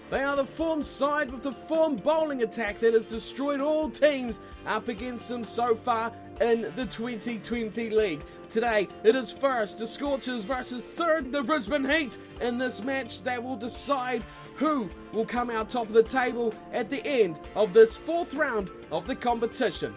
They are the form side with the form bowling attack that has destroyed all teams up against them so far in the 2020 league. Today, it is first the Scorchers versus third the Brisbane Heat in this match that will decide who will come out top of the table at the end of this fourth round of the competition.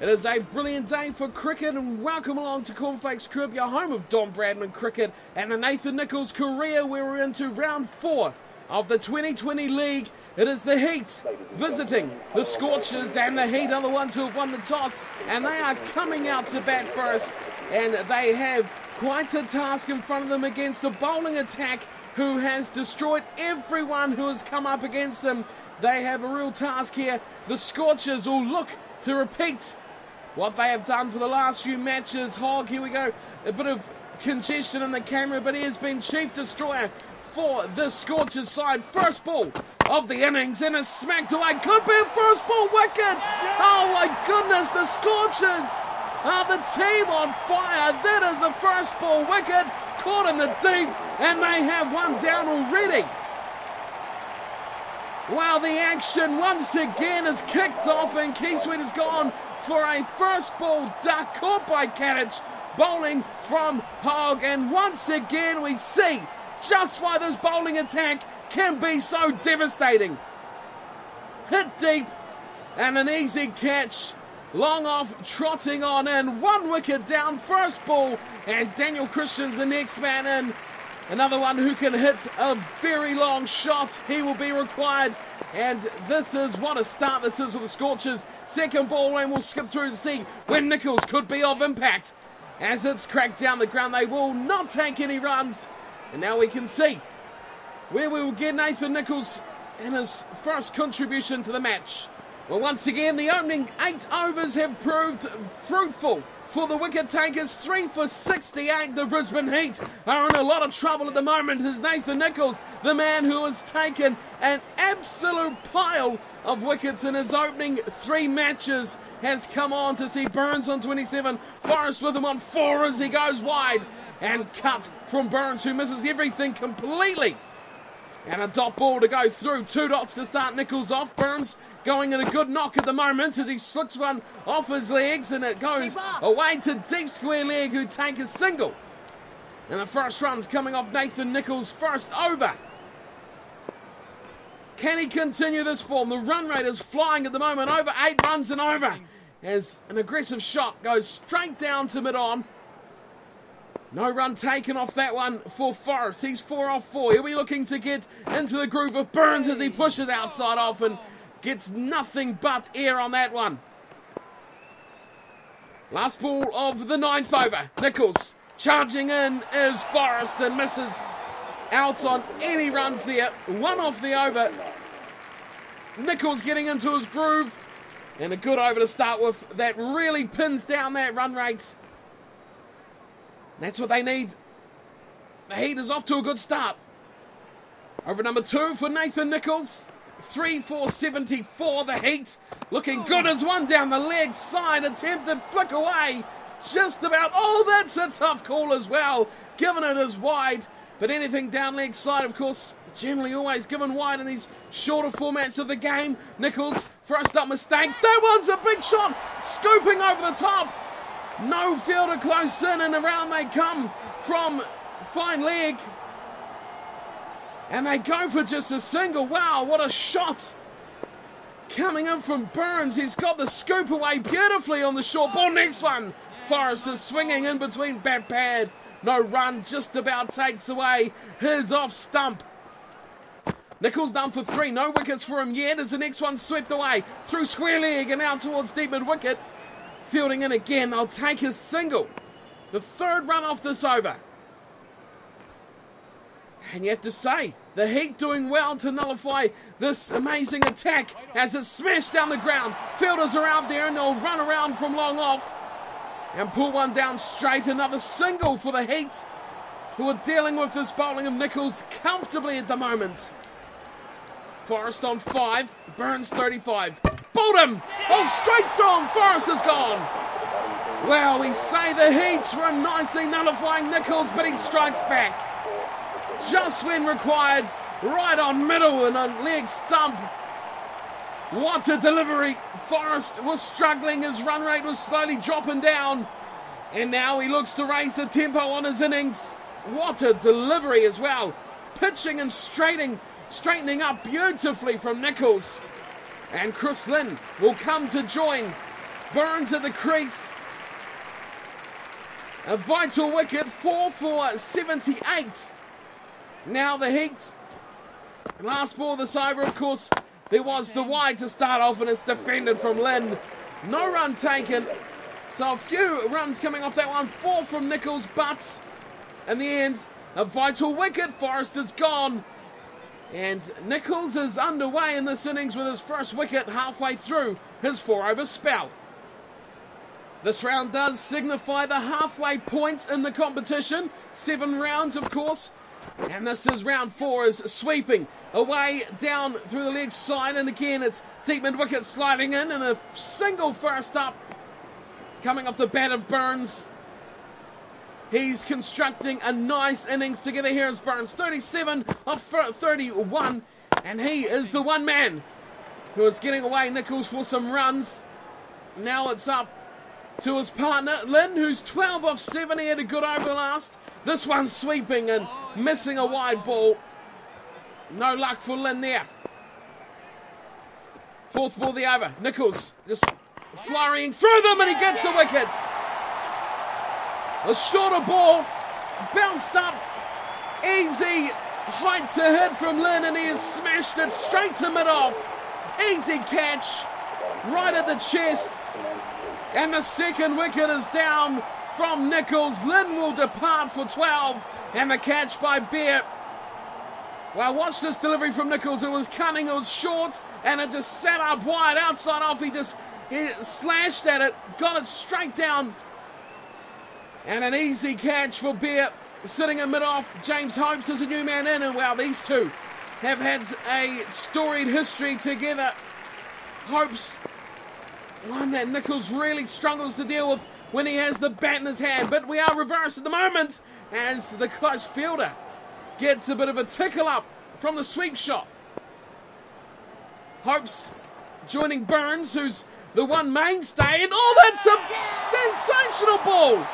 It is a brilliant day for cricket, and welcome along to Cornflakes Crib, your home of Don Bradman Cricket and the Nathan Nicholls career, where we're into round 4 of the 2020 league. It is the Heat visiting the Scorchers, and the Heat are the ones who have won the toss, and they are coming out to bat first, and they have quite a task in front of them against a bowling attack who has destroyed everyone who has come up against them. They have a real task here. The Scorchers will look to repeat what they have done for the last few matches. Hogg, here we go. A bit of congestion in the camera, but he has been chief destroyer for the Scorchers side. First ball of the innings, and it's smacked away. Could be a first ball wicket. Oh my goodness, the Scorchers are the team on fire. That is a first ball wicket, caught in the deep, and they have one down already. Wow, the action once again is kicked off, and Keysweet has gone for a first ball duck caught by Kadich, bowling from Hogg, and once again we see just why this bowling attack can be so devastating. Hit deep and an easy catch. Long off, trotting on in, 1 wicket down, first ball, and Daniel Christian's the next man in. Another one who can hit a very long shot. He will be required. And this is what a start this is for the Scorchers. Second ball, and we'll skip through to see when Nicholls could be of impact. As it's cracked down the ground, they will not take any runs. And now we can see where we will get Nathan Nicholls in his first contribution to the match. Well, once again, the opening 8 overs have proved fruitful for the wicket takers. 3 for 68. The Brisbane Heat are in a lot of trouble at the moment, as Nathan Nicholls, the man who has taken an absolute pile of wickets in his opening 3 matches, has come on to see Burns on 27, Forrest with him on 4 as he goes wide, and cut from Burns, who misses everything completely. And a dot ball to go through. 2 dots to start Nicholls off. Burns going in a good knock at the moment as he slicks one off his legs, and it goes away to deep square leg, who take a single. And the first run's coming off Nathan Nicholls' first over. Can he continue this form? The run rate is flying at the moment, over 8 runs and over, as an aggressive shot goes straight down to mid-on. No run taken off that one for Forrest. He's 4 off 4. He'll be looking to get into the groove of Burns as he pushes outside off and gets nothing but air on that one. Last ball of the 9th over. Nicholls charging in is Forrest and misses out on any runs there. 1 off the over. Nicholls getting into his groove, and a good over to start with that really pins down that run rate. That's what they need. The Heat is off to a good start. Over number 2 for Nathan Nicholls. 3 for 74. The Heat looking good as one down the leg side. Attempted flick away. Just about. Oh, that's a tough call as well. Given it as wide. But anything down leg side, of course, generally always given wide in these shorter formats of the game. Nicholls, first up mistake. That one's a big shot. Scooping over the top. No fielder close in, and around they come from fine leg. And they go for just a single. Wow, what a shot. Coming in from Burns. He's got the scoop away beautifully on the short ball. Next one. Forrest is swinging in between bat pad. No run, just about takes away his off stump. Nicholls down for 3. No wickets for him yet as the next one swept away through square leg and out towards deep mid wicket. Fielding in again, they'll take his single. The 3rd run off this over. And you have to say, the Heat doing well to nullify this amazing attack as it's smashed down the ground. Fielders are out there and they'll run around from long off and pull one down straight. Another single for the Heat, who are dealing with this bowling of Nicholls comfortably at the moment. Forrest on 5, Burns 35. Bowled him! Oh, straight through him. Forrest is gone. Well, we say the Heats were nicely nullifying Nicholls, but he strikes back just when required. right on middle and on leg stump. What a delivery. Forrest was struggling. His run rate was slowly dropping down. And now he looks to raise the tempo on his innings. What a delivery as well. Pitching and straightening up beautifully from Nicholls. And Chris Lynn will come to join Burns at the crease. A vital wicket, 4 for 78. Now the Heat. Last ball this over, of course, there was the wide to start off, and it's defended from Lynn. No run taken. So a few runs coming off that one. 4 from Nicholls, but in the end, a vital wicket. Forrest is gone. And Nicholls is underway in this innings with his first wicket halfway through his 4-over spell. This round does signify the halfway point in the competition. 7 rounds, of course. And this is round 4, is sweeping away down through the leg side. And again, it's deep mid wicket sliding in, and a single first up coming off the bat of Burns. He's constructing a nice innings together here as Burns. 37 of 31. And he is the one man who is getting away Nicholls for some runs. Now it's up to his partner, Lynn, who's 12 of 7. He had a good over last. This one's sweeping and missing a wide ball. No luck for Lynn there. 4th ball the over. Nicholls just flurrying through them, and he gets the wickets. A shorter ball, bounced up, easy height to hit from Lynn, and he has smashed it straight to mid-off. Easy catch, right at the chest, and the second wicket is down from Nicholls. Lynn will depart for 12, and the catch by Beer. Well, watch this delivery from Nicholls. It was cunning, it was short, and it just sat up wide, outside off. He slashed at it, got it straight down. And an easy catch for Beer, sitting in mid-off. James Hopes is a new man in, and wow, these two have had a storied history together. Hopes, one that Nicholls really struggles to deal with when he has the bat in his hand. But we are reversed at the moment as the close fielder gets a bit of a tickle up from the sweep shot. Hopes joining Burns, who's the one mainstay, and oh, that's a sensational ball.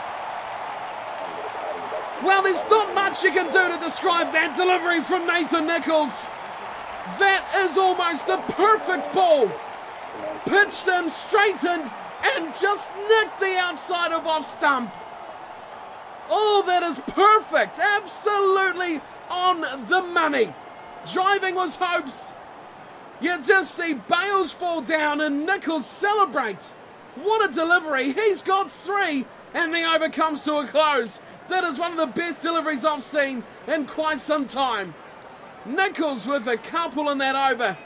Well, there's not much you can do to describe that delivery from Nathan Nicholls. That is almost a perfect ball. Pitched in, straightened, and just nicked the outside of off stump. Oh, that is perfect. Absolutely on the money. Driving was Hopes. You just see Bales fall down and Nicholls celebrate. What a delivery. He's got 3, and the over comes to a close. That is one of the best deliveries I've seen in quite some time. Nicholls with a couple in that over.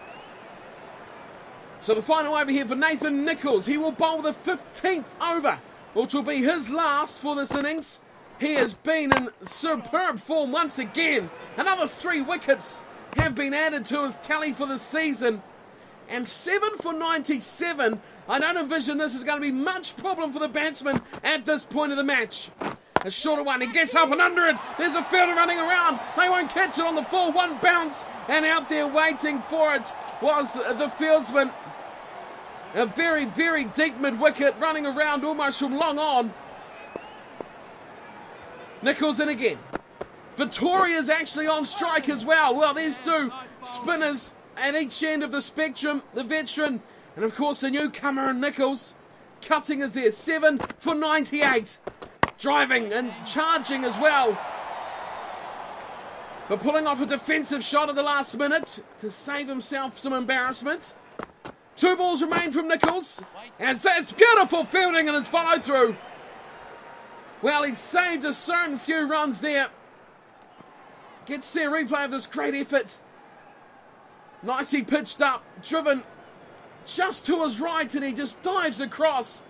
So the final over here for Nathan Nicholls. He will bowl the 15th over, which will be his last for this innings. He has been in superb form once again. Another 3 wickets have been added to his tally for the season. And 7 for 97. I don't envision this is going to be much problem for the batsman at this point of the match. A shorter one, he gets up and under it. There's a fielder running around. They won't catch it on the full. One bounce, and out there waiting for it was the fieldsman. A very, very deep mid-wicket, running around almost from long on. Nicholls in again. Vittoria's actually on strike as well. Well, there's 2 spinners at each end of the spectrum. The veteran, and of course the newcomer in Nicholls. Cutting is there, 7 for 98. Driving and charging as well. But pulling off a defensive shot at the last minute to save himself some embarrassment. 2 balls remain from Nicholls. And that's beautiful fielding and his follow through. Well, he saved a certain few runs there. Get to see a replay of this great effort. Nicely pitched up, driven just to his right, and he just dives across.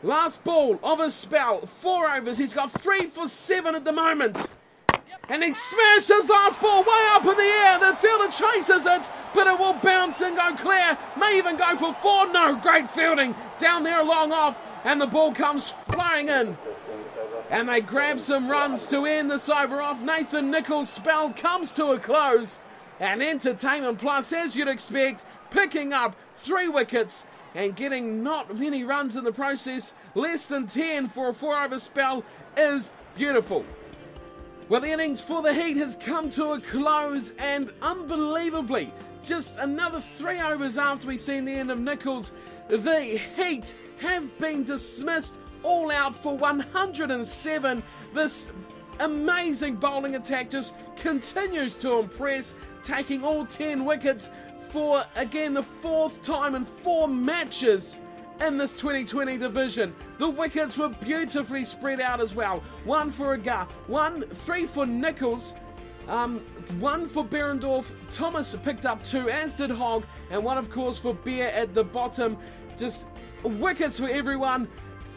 Last ball of his spell, 4 overs. He's got 3 for 7 at the moment. And he smashed his last ball way up in the air. The fielder chases it, but it will bounce and go clear. May even go for 4. No, great fielding down there along off. and the ball comes flying in. And they grab some runs to end this over off. Nathan Nicholls' spell comes to a close. And Entertainment Plus, as you'd expect, picking up 3 wickets and getting not many runs in the process. Less than 10 for a 4-over spell is beautiful. Well, the innings for the Heat has come to a close, and unbelievably, just another 3 overs after we've seen the end of Nicholls, the Heat have been dismissed all out for 107. This amazing bowling attack just continues to impress, taking all 10 wickets for, again, the 4th time in 4 matches in this 2020 division. The wickets were beautifully spread out as well. 1 for Agar, 3 for Nicholls, 1 for Berendorf. Thomas picked up 2, as did Hogg, and 1, of course, for Bear at the bottom. Just wickets for everyone,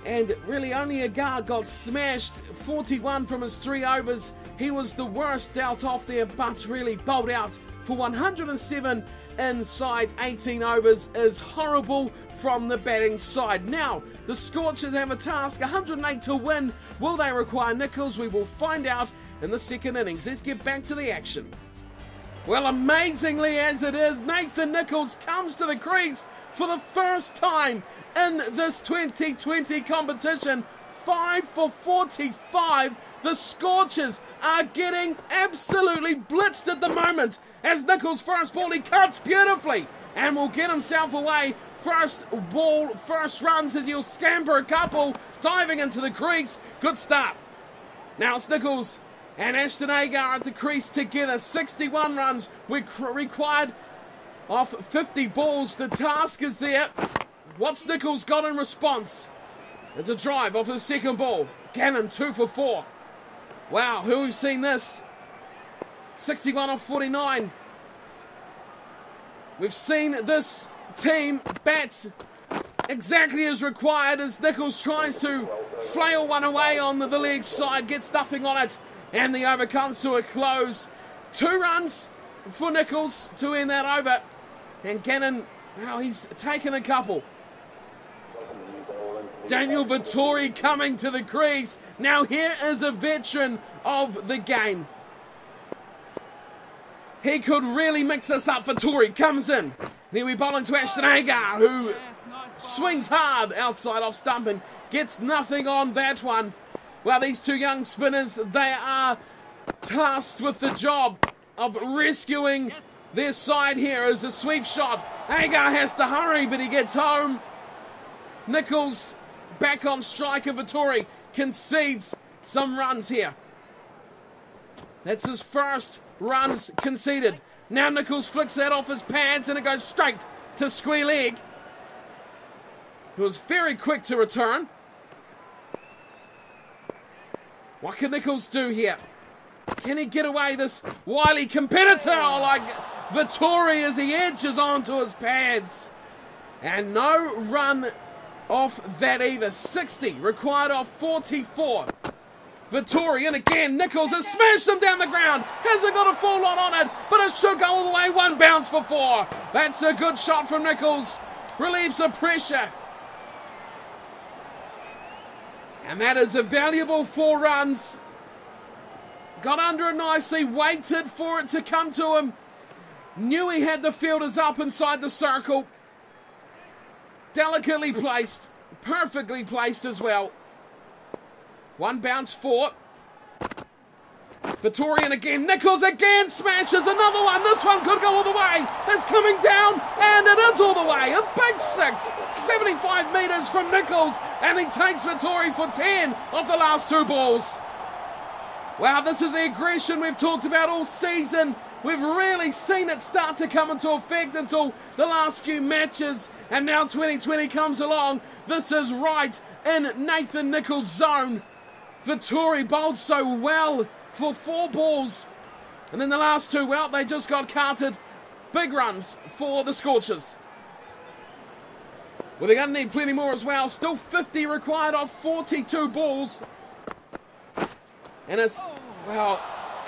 and really only Agar got smashed. 41 from his 3 overs. He was the worst dealt off there, but really bowled out for 107 inside 18 overs is horrible from the batting side. Now, the Scorchers have a task, 108 to win. Will they require Nicholls? We will find out in the second innings. Let's get back to the action. Well, amazingly as it is, Nathan Nicholls comes to the crease for the first time in this 2020 competition. 5 for 45. The Scorchers are getting absolutely blitzed at the moment. As Nicholls' first ball, he cuts beautifully and will get himself away. First ball, first runs as he'll scamper a couple, diving into the crease. Good start. Now it's Nicholls and Ashton Agar at the crease together. 61 runs required off 50 balls. The task is there. What's Nicholls got in response? It's a drive off his second ball. Gannon 2 for 4. Wow, who's seen this? 61 off 49. We've seen this team bat exactly as required as Nicholls tries to flail one away on the leg side, gets nothing on it, and the over comes to a close. 2 runs for Nicholls to end that over, and Gannon, well, he's taken a couple. Daniel Vettori coming to the crease. Now here is a veteran of the game. He could really mix this up. Vettori comes in. Then we bowl into Ashton Agar, who swings hard outside off stump and gets nothing on that one. Well, these 2 young spinners, they are tasked with the job of rescuing their side here as a sweep shot. Agar has to hurry, but he gets home. Nicholls back on strike, and Vettori concedes some runs here. That's his first runs conceded. Now Nicholls flicks that off his pads and it goes straight to square leg. He was very quick to return. What can Nicholls do here? Can he get away this wily competitor like Vettori as he edges onto his pads? And no run off that either. 60 required off 44. Vettori, and again, Nicholls has smashed him down the ground. Hasn't got a full lot on it, but it should go all the way. 1 bounce for 4. That's a good shot from Nicholls. Relieves the pressure. And that is a valuable 4 runs. Got under it nicely, waited for it to come to him. Knew he had the fielders up inside the circle. Delicately placed, perfectly placed as well. 1 bounce 4. Vettori, and again, Nicholls again smashes another one. This one could go all the way. It's coming down, and it is all the way. A big 6, 75 metres from Nicholls, and he takes Vettori for 10 off the last 2 balls. Wow, this is the aggression we've talked about all season. We've really seen it start to come into effect until the last few matches, and now 2020 comes along. This is right in Nathan Nicholls' zone. Vettori bowled so well for 4 balls, and then the last 2, well, they just got carted. Big runs for the Scorchers. Well, they're going to need plenty more as well. Still 50 required off 42 balls. And it's, well,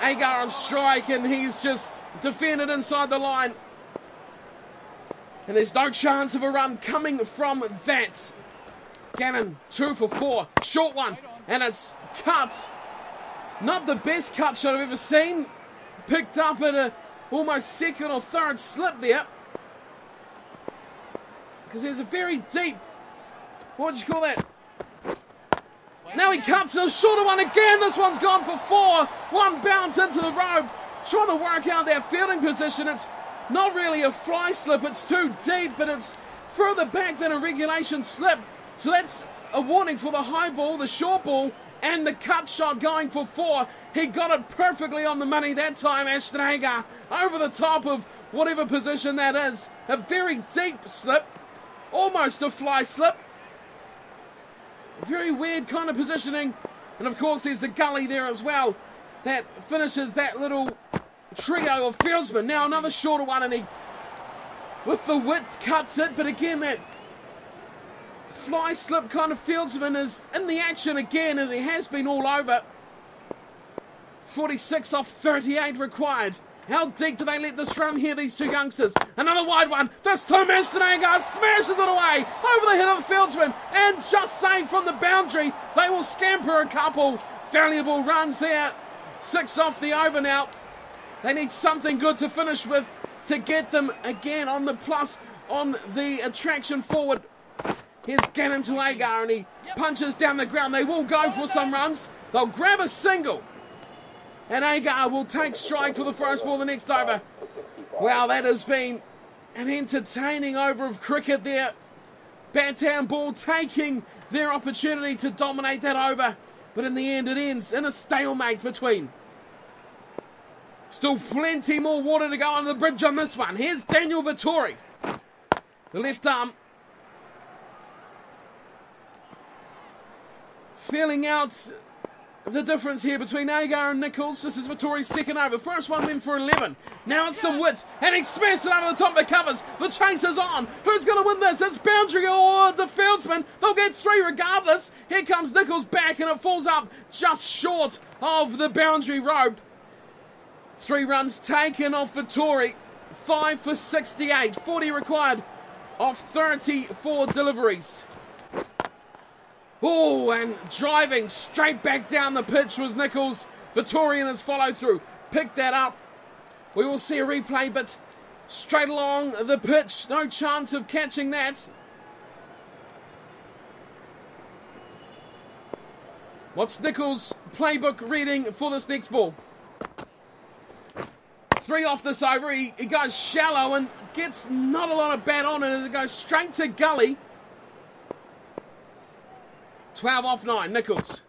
Agar on strike, and he's just defended inside the line. And there's no chance of a run coming from that. Gannon, 2 for 4. Short one, and it's cut. Not the best cut shot I've ever seen. Picked up at a almost second or third slip there. Because there's a very deep, what do you call that? Now he cuts a shorter one again. This one's gone for 4. One bounce into the rope. Trying to work out that fielding position. It's not really a fly slip. It's too deep, but it's further back than a regulation slip. So that's a warning for the high ball, the short ball, and the cut shot going for 4. He got it perfectly on the money that time, Ashton Agar, over the top of whatever position that is. A very deep slip. Almost a fly slip. Very weird kind of positioning. And of course there's the gully there as well. That finishes that little trio of fieldsmen. Now another shorter one, and he, with the width, cuts it. But again, that fly slip kind of fieldsman is in the action again, as he has been all over. 46 off 38 required. How deep do they let this run here, these two youngsters? Another wide one. This time Ashton Agar smashes it away over the head of the fieldsman, and just saved from the boundary. They will scamper a couple valuable runs there. 6 off the over now. They need something good to finish with to get them again on the plus on the attraction forward. Here's Gannon to Agar, and he punches down the ground. They will go for some runs. They'll grab a single. And Agar will take strike for the first ball the next over. Wow, that has been an entertaining over of cricket there. Bat and ball taking their opportunity to dominate that over. But in the end, it ends in a stalemate between. Still plenty more water to go under the bridge on this one. Here's Daniel Vettori. The left arm. Feeling out the difference here between Agar and Nicholls. This is Vittori's second over. First one went for 11. Now it's some width, and he smashed it over the top of the covers. The chase is on. Who's going to win this? It's boundary or the fieldsman. They'll get 3 regardless. Here comes Nicholls back, and it falls up just short of the boundary rope. 3 runs taken off Vettori. 5 for 68. 40 required off 34 deliveries. Oh, and driving straight back down the pitch was Nicholls. Vettori in his follow-through picked that up. We will see a replay, but straight along the pitch. No chance of catching that. What's Nicholls' playbook reading for this next ball? 3 off this over. He goes shallow and gets not a lot of bat on it as it goes straight to gully. 12 off 9, Nicholls.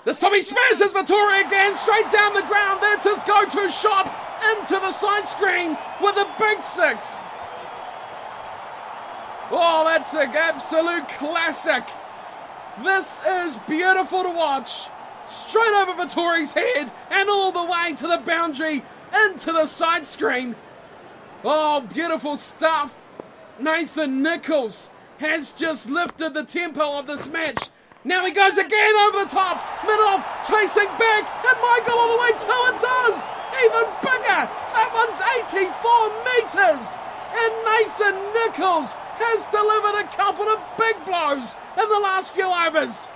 This time he smashes Vettori again, straight down the ground. That's his go-to shot into the side screen with a big 6. Oh, that's an absolute classic. This is beautiful to watch. Straight over Vettori's head and all the way to the boundary into the side screen. Oh, beautiful stuff. Nathan Nicholls has just lifted the tempo of this match. Now he goes again over the top, mid-off, chasing back, and might go all the way to it does. Even bigger. That one's 84 metres. And Nathan Nicholls has delivered a couple of big blows in the last few overs.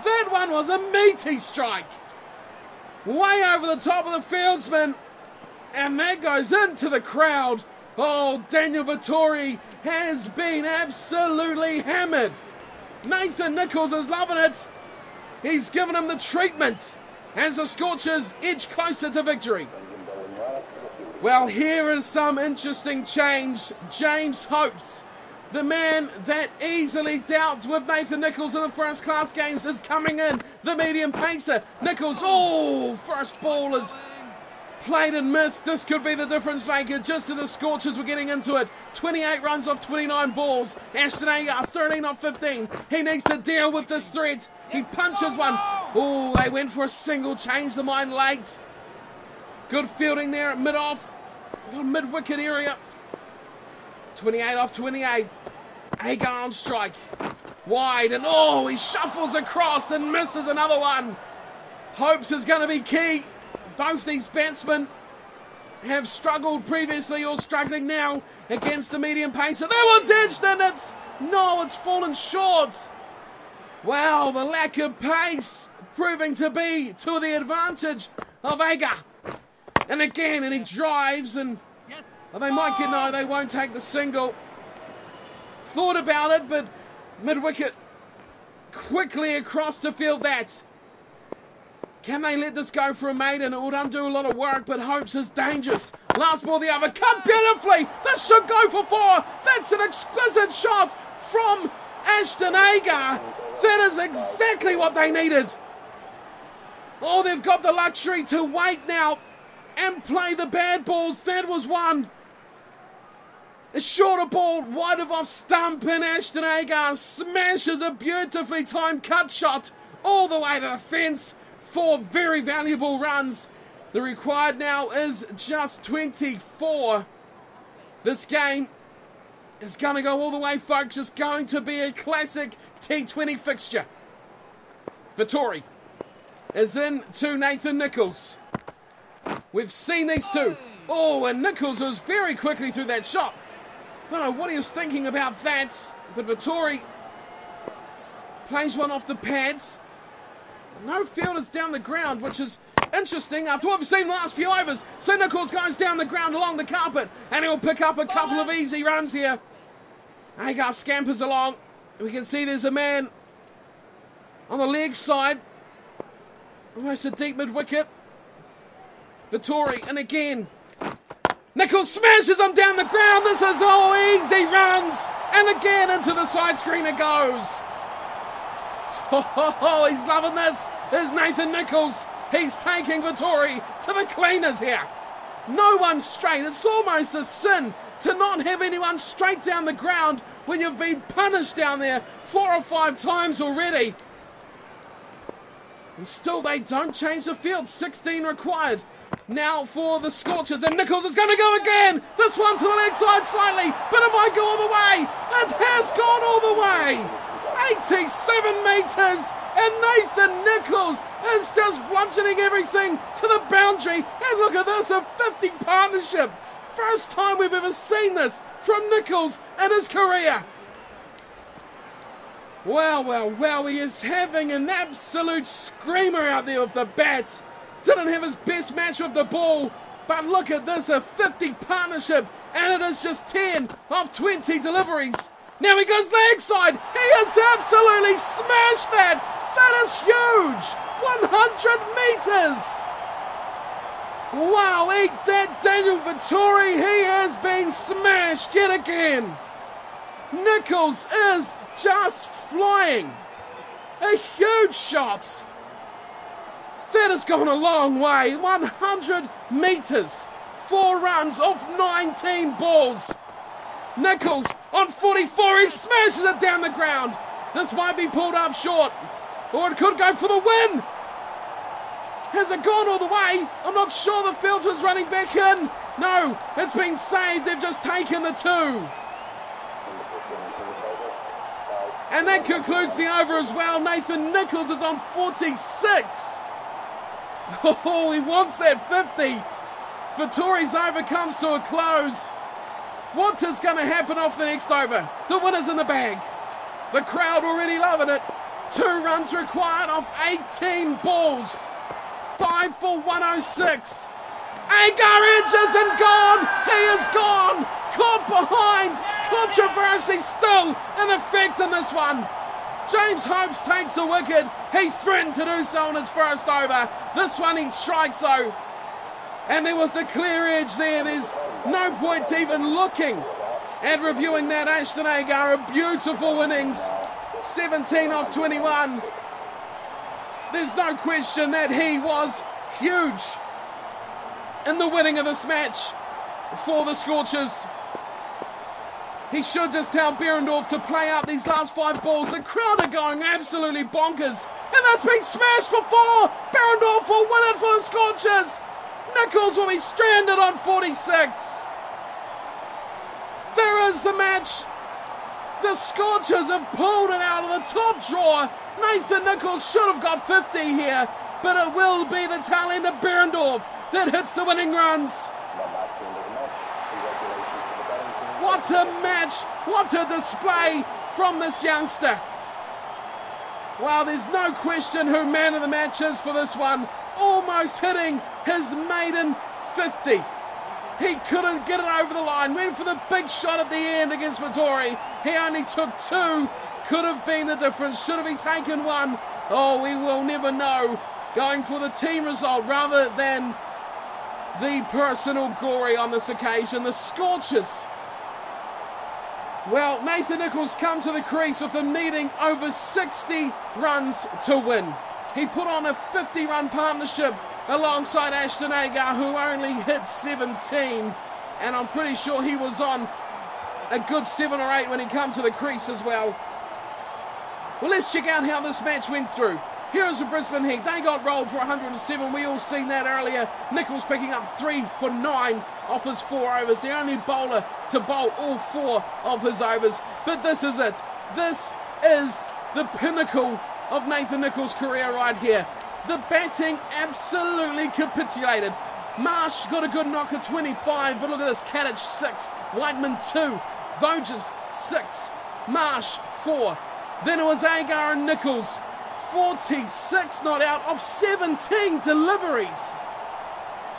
That one was a meaty strike. Way over the top of the fieldsman. And that goes into the crowd. Oh, Daniel Vettori has been absolutely hammered. Nathan Nicholls is loving it. He's given him the treatment as the Scorchers edge closer to victory. Well, here is some interesting change. James Hopes, the man that easily dealt with Nathan Nicholls in the first class games, is coming in. The medium pacer. Nicholls, oh, first ball is played and missed. This could be the difference maker just as the Scorchers were getting into it. 28 runs off 29 balls. Ashton Agar, 13 off 15. He needs to deal with this threat. He punches one. Oh, they went for a single, changed the mind late. Good fielding there at mid-off. Mid-wicket area. 28 off 28. Agar on strike. Wide, and oh, he shuffles across and misses another one. Hopes is going to be key. Both these batsmen have struggled previously or struggling now against the medium pacer. That one's edged, and it's No, it's fallen short. Wow, the lack of pace proving to be to the advantage of Agar. And again, and he drives, and they might get, no, they won't take the single. Thought about it, but mid-wicket quickly across to field that. Can they let this go for a maiden? It would undo a lot of work, but Hopes is dangerous. Last ball, the over, cut beautifully. This should go for 4. That's an exquisite shot from Ashton Agar. That is exactly what they needed. Oh, they've got the luxury to wait now and play the bad balls. That was one. A shorter ball, wide of off stump, and Ashton Agar smashes a beautifully timed cut shot all the way to the fence for very valuable runs. The required now is just 24. This game is going to go all the way, folks. It's going to be a classic T20 fixture. Vittori is in to Nathan Nicholls. We've seen these two. Oh, and Nicholls was very quickly through that shot. I don't know what he was thinking about that, but Vittori plays one off the pads. No fielders down the ground, which is interesting after what we've seen the last few overs. So Nicholls goes down the ground along the carpet, and he'll pick up a couple of easy runs here. Agar scampers along. We can see there's a man on the leg side. Almost a deep mid-wicket. Vittori, and again, Nicholls smashes him down the ground. This is all easy runs. And again into the side screen it goes. Oh, he's loving this. There's Nathan Nicholls. He's taking Vittori to the cleaners here. No one straight. It's almost a sin to not have anyone straight down the ground when you've been punished down there 4 or 5 times already. And still they don't change the field. 16 required. Now for the Scorchers, and Nicholls is going to go again. This one to the leg side slightly, but it might go all the way. It has gone all the way. 87 metres, and Nathan Nicholls is just bludgeoning everything to the boundary. And look at this, a 50 partnership. First time we've ever seen this from Nicholls in his career. Well, he is having an absolute screamer out there with the bat. Didn't have his best match with the ball, but look at this, a 50 partnership, and it is just 10 of 20 deliveries. Now he goes leg side. He has absolutely smashed that. That is huge. 100 metres. Wow, eat that, Daniel Vittori. He has been smashed yet again. Nicholls is just flying. A huge shot. That has gone a long way. 100 metres. 4 runs off 19 balls. Nicholls on 44. He smashes it down the ground. This might be pulled up short, or it could go for the win. Has it gone all the way? I'm not sure. The fielder's running back in. No, it's been saved. They've just taken the 2. And that concludes the over as well. Nathan Nicholls is on 46. Oh, he wants that 50. Vittori's over comes to a close. What is going to happen off the next over? The winner's in the bag. The crowd already loving it. 2 runs required off 18 balls. 5 for 106. Agar edges and gone. He is gone. Caught behind. Controversy still in effect in this one. James Hopes takes the wicket. He threatened to do so on his first over. This one he strikes though. And there was a clear edge there. There's no point even looking and reviewing that. Ashton Agar, a beautiful innings. 17 off 21. There's no question that he was huge in the winning of this match for the Scorchers. He should just tell Behrendorff to play out these last 5 balls. The crowd are going absolutely bonkers. And that's been smashed for 4. Behrendorff will win it for the Scorchers. Nicholls will be stranded on 46. There is the match. The Scorchers have pulled it out of the top drawer. Nathan Nicholls should have got 50 here, but it will be the talent of Behrendorff that hits the winning runs. What a match, what a display from this youngster. Well, there's no question who man of the match is for this one. Almost hitting his maiden 50. He couldn't get it over the line. Went for the big shot at the end against Vittori. He only took 2. Could have been the difference. Should have he taken 1? Oh, we will never know. Going for the team result rather than the personal glory on this occasion. The Scorchers. Well, Nathan Nicholls come to the crease with them needing over 60 runs to win. He put on a 50-run partnership alongside Ashton Agar, who only hit 17. And I'm pretty sure he was on a good 7 or 8 when he came to the crease as well. Well, let's check out how this match went through. Here is the Brisbane Heat. They got rolled for 107. We all seen that earlier. Nicholls picking up 3 for 9 off his 4 overs. The only bowler to bowl all 4 of his overs. But this is it. This is the pinnacle of Nathan Nicholls' career right here. The batting absolutely capitulated. Marsh got a good knock at 25, but look at this. Kadich 6, Whiteman 2, Voges 6, Marsh 4. Then it was Agar and Nicholls. 46 not out of 17 deliveries.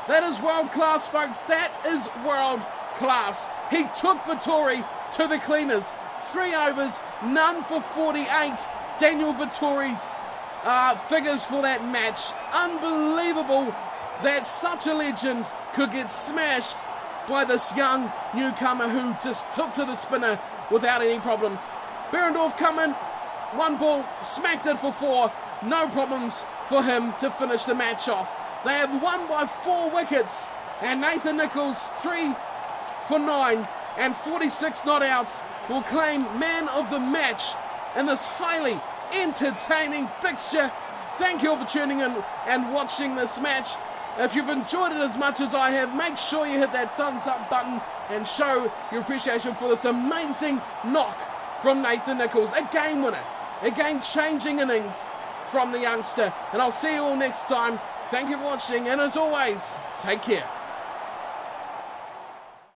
That is world class, folks. That is world class. He took Vittori to the cleaners. 3 overs, none for 48. Daniel Vittori's figures for that match. Unbelievable that such a legend could get smashed by this young newcomer who just took to the spinner without any problem. Behrendorff coming. 1 ball, smacked it for 4. No problems for him to finish the match off. They have won by 4 wickets. And Nathan Nicholls, 3 for 9 and 46 not outs, will claim man of the match in this highly entertaining fixture. Thank you all for tuning in and watching this match. If you've enjoyed it as much as I have, make sure you hit that thumbs up button and show your appreciation for this amazing knock from Nathan Nicholls. A game winner. A game-changing innings from the youngster. And I'll see you all next time. Thank you for watching, and as always, take care.